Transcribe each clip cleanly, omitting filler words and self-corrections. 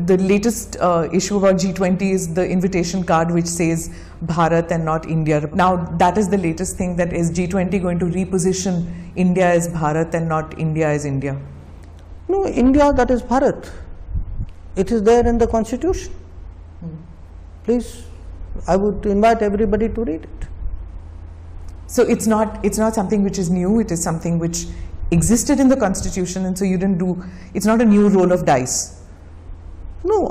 the latest issue about G20 is the invitation card which says Bharat and not India. Now that is the latest thing, that is G20 going to reposition India as Bharat and not India as India? No, India, that is Bharat. It is there in the constitution. Please, I would invite everybody to read it. So it's not something which is new, it is something which existed in the constitution, and so you didn't do, it's not a new roll of dice. No,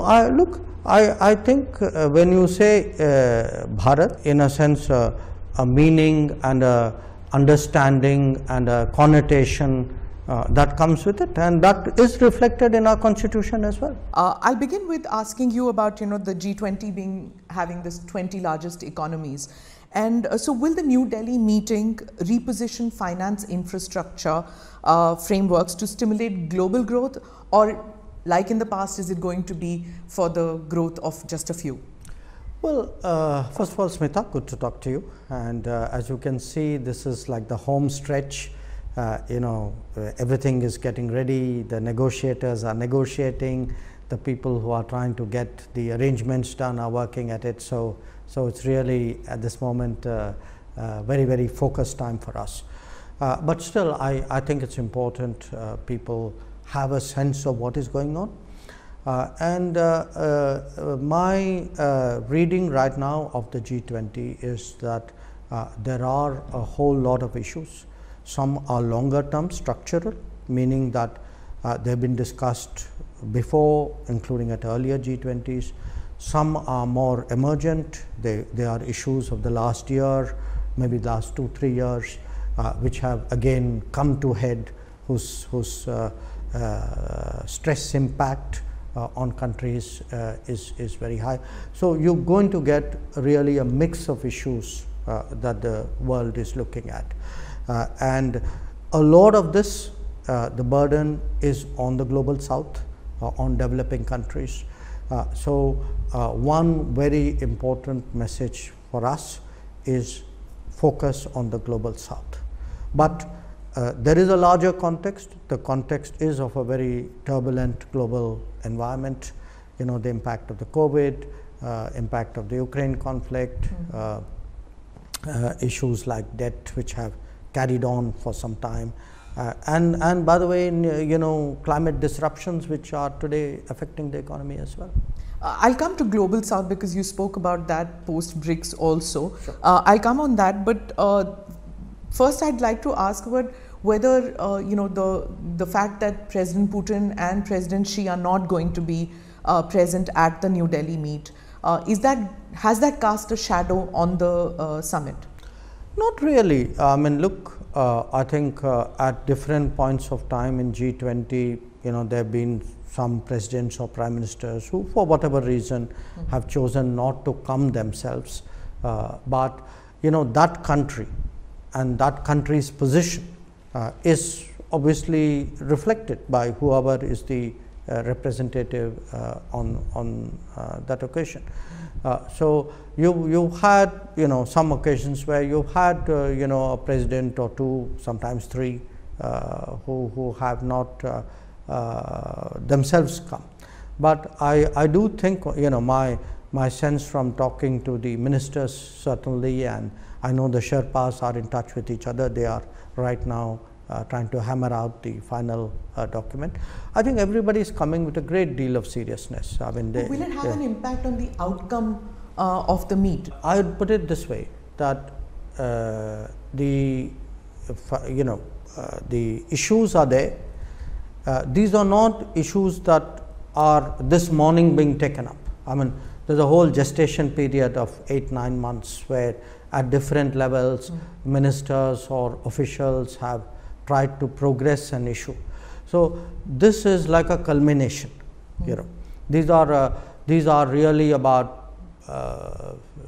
I think when you say Bharat, in a sense a meaning and a understanding and a connotation that comes with it, and that is reflected in our constitution as well. I'll begin with asking you about the G20 having this 20 largest economies, and so will the New Delhi meeting reposition finance infrastructure frameworks to stimulate global growth, or like in the past is it going to be for the growth of just a few? Well, first of all, Smita, good to talk to you, and as you can see, this is like the home stretch. Everything is getting ready, the negotiators are negotiating, the people who are trying to get the arrangements done are working at it. So it's really at this moment very, very focused time for us. But still, I think it's important people have a sense of what is going on. My reading right now of the G20 is that there are a whole lot of issues. Some are longer term structural, meaning that they've been discussed before, including at earlier G20s. Some are more emergent. They are issues of the last year, maybe the last 2-3 years, which have again come to head, whose stress impact on countries is very high. So you're going to get really a mix of issues that the world is looking at. And a lot of this, the burden is on the global south, on developing countries. One very important message for us is focus on the global south. But there is a larger context. The context is of a very turbulent global environment. The impact of the COVID, impact of the Ukraine conflict, issues like debt which have carried on for some time, and by the way, climate disruptions which are today affecting the economy as well. I'll come to global south because you spoke about that post BRICS also. Sure. I'll come on that, but first I'd like to ask about whether the fact that President Putin and President Xi are not going to be present at the New Delhi meet, has that cast a shadow on the summit? Not really. I mean, look, I think at different points of time in G20, there have been some presidents or prime ministers who, for whatever reason, have chosen not to come themselves. But that country and that country's position is obviously reflected by whoever is the representative on that occasion. So you've had some occasions where you've had a president or two, sometimes three, who have not themselves come. But I do think my sense from talking to the ministers certainly, and I know the Sherpas are in touch with each other. They are right now trying to hammer out the final document. I think everybody is coming with a great deal of seriousness. I mean, will it have an impact on the outcome of the meet? I would put it this way, that the issues are there. These are not issues that are this morning being taken up. I mean, there's a whole gestation period of 8-9 months where at different levels ministers or officials have tried to progress an issue. So this is like a culmination. These are really about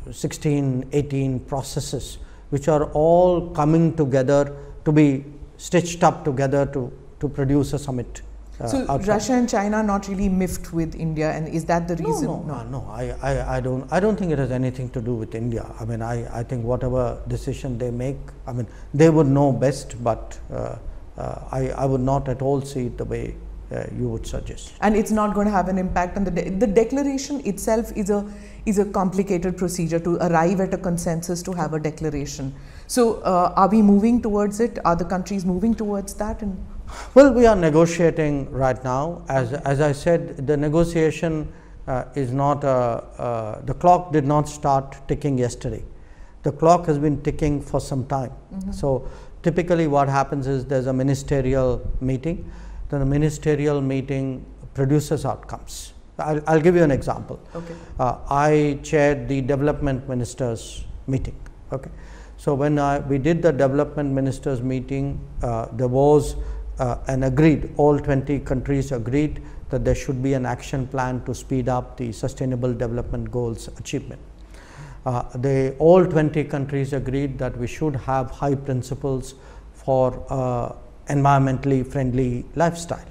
16-18 processes which are all coming together to be stitched up together to produce a summit. So Russia and China are not really miffed with India, and is that the reason? No. I don't think it has anything to do with India. I mean, I think whatever decision they make, I mean, they would know best, but I would not at all see it the way you would suggest. And it's not going to have an impact on the declaration itself is a complicated procedure to arrive at a consensus to have a declaration. So are we moving towards it? Are the countries moving towards that? And well, we are negotiating right now. As I said, the negotiation is not the clock did not start ticking yesterday. The clock has been ticking for some time. So typically what happens is there's a ministerial meeting. Then the ministerial meeting produces outcomes. I'll give you an example. Okay. I chaired the development ministers meeting. Okay. So when we did the development ministers meeting, there was an agreed, all 20 countries agreed that there should be an action plan to speed up the sustainable development goals achievement. All 20 countries agreed that we should have high principles for environmentally friendly lifestyle.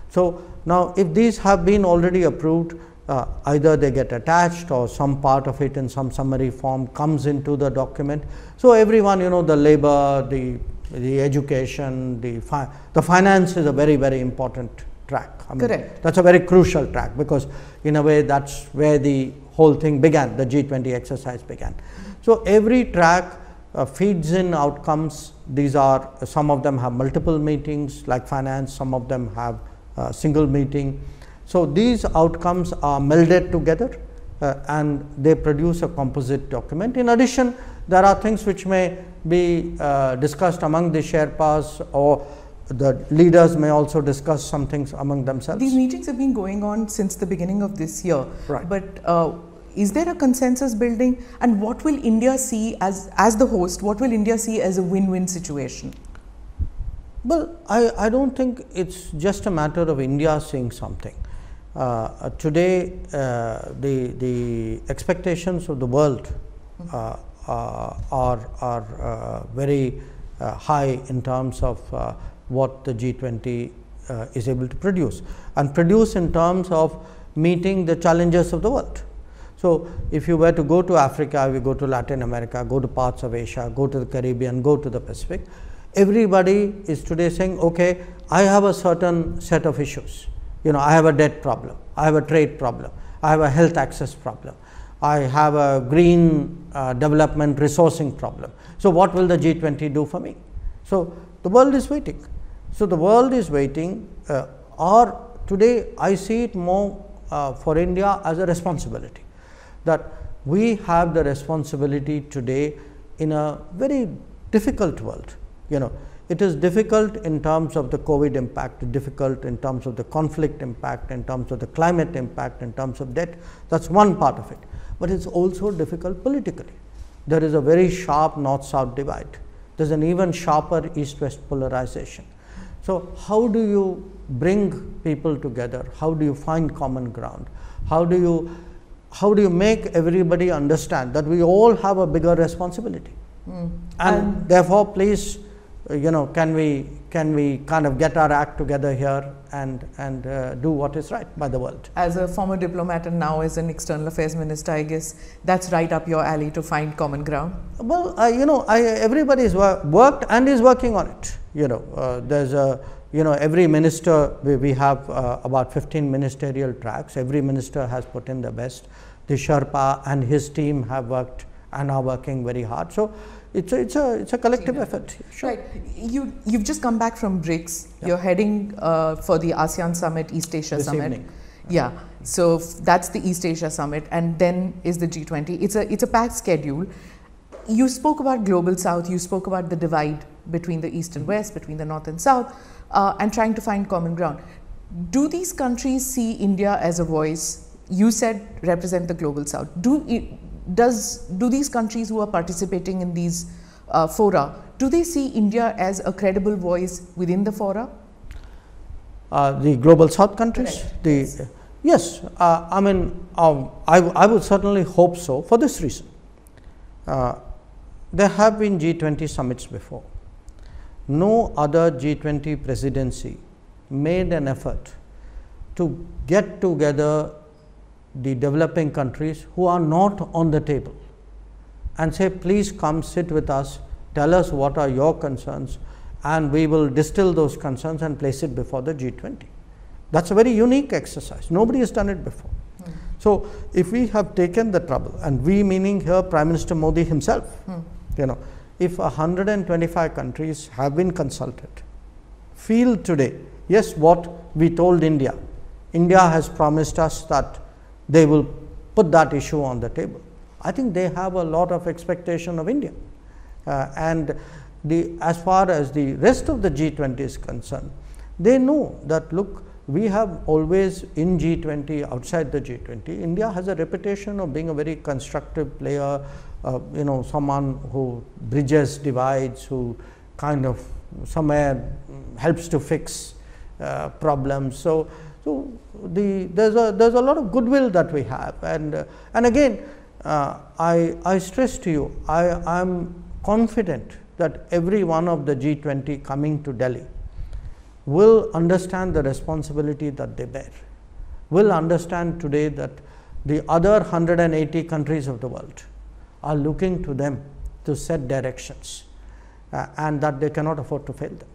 So now if these have been already approved, either they get attached or some part of it in some summary form comes into the document. So everyone, the labor, the education, the finance is a very, very important track. I mean, correct. That's a very crucial track, because in a way that's where the whole thing began, the G20 exercise began. So every track feeds in outcomes. These are, some of them have multiple meetings like finance, some of them have a single meeting. So these outcomes are melded together and they produce a composite document. In addition, there are things which may be discussed among the Sherpas, or the leaders may also discuss some things among themselves. These meetings have been going on since the beginning of this year. Right. But is there a consensus building, and what will India see as the host? What will India see as a win-win situation? Well, I don't think it's just a matter of India seeing something. Today, the expectations of the world are very high in terms of what the G20 is able to produce, and produce in terms of meeting the challenges of the world. So if you were to go to Africa, we go to Latin America, go to parts of Asia, go to the Caribbean, go to the Pacific, everybody is today saying, okay, I have a certain set of issues. I have a debt problem, I have a trade problem, I have a health access problem, I have a green development resourcing problem. So what will the G20 do for me? So the world is waiting. So the world is waiting, or today I see it more for India as a responsibility, that we have the responsibility today in a very difficult world. It is difficult in terms of the COVID impact, difficult in terms of the conflict impact, in terms of the climate impact, in terms of debt. That's one part of it. But it's also difficult politically. There is a very sharp north-south divide. There's an even sharper east-west polarization. So how do you bring people together? How do you find common ground? How do you make everybody understand that we all have a bigger responsibility? And therefore, please, can we kind of get our act together here and do what is right by the world? As a former diplomat and now as an external affairs minister, I guess that's right up your alley to find common ground. Well, everybody has worked and is working on it. There's every minister, we have about 15 ministerial tracks. Every minister has put in the best. The Sherpa and his team have worked and are working very hard. So it's a collective effort. Sure. Right. You've just come back from BRICS. Yeah. You're heading for the ASEAN Summit, East Asia this Summit. Evening. Yeah. So that's the East Asia Summit, and then is the G20. It's a packed schedule. You spoke about Global South. You spoke about the divide between the East and West, between the North and South, and trying to find common ground. Do these countries see India as a voice? You said represent the Global South. Do these countries who are participating in these fora, do they see India as a credible voice within the fora? The Global South countries? Yes. I would certainly hope so, for this reason. There have been G20 summits before. No other G20 presidency made an effort to get together the developing countries who are not on the table and say, please come sit with us, tell us what are your concerns, and we will distill those concerns and place it before the G20. That's a very unique exercise. Nobody has done it before. So if we have taken the trouble, and we meaning here Prime Minister Modi himself, if 125 countries have been consulted, feel today, yes, what we told India, India has promised us that they will put that issue on the table. I think they have a lot of expectation of India. And as far as the rest of the G20 is concerned, they know that, look, we have always in G20, outside the G20, India has a reputation of being a very constructive player, someone who bridges divides, who kind of somewhere helps to fix problems. So there's a lot of goodwill that we have, and again, I stress to you, I am confident that every one of the G20 coming to Delhi will understand the responsibility that they bear, will understand today that the other 180 countries of the world are looking to them to set directions, and that they cannot afford to fail them.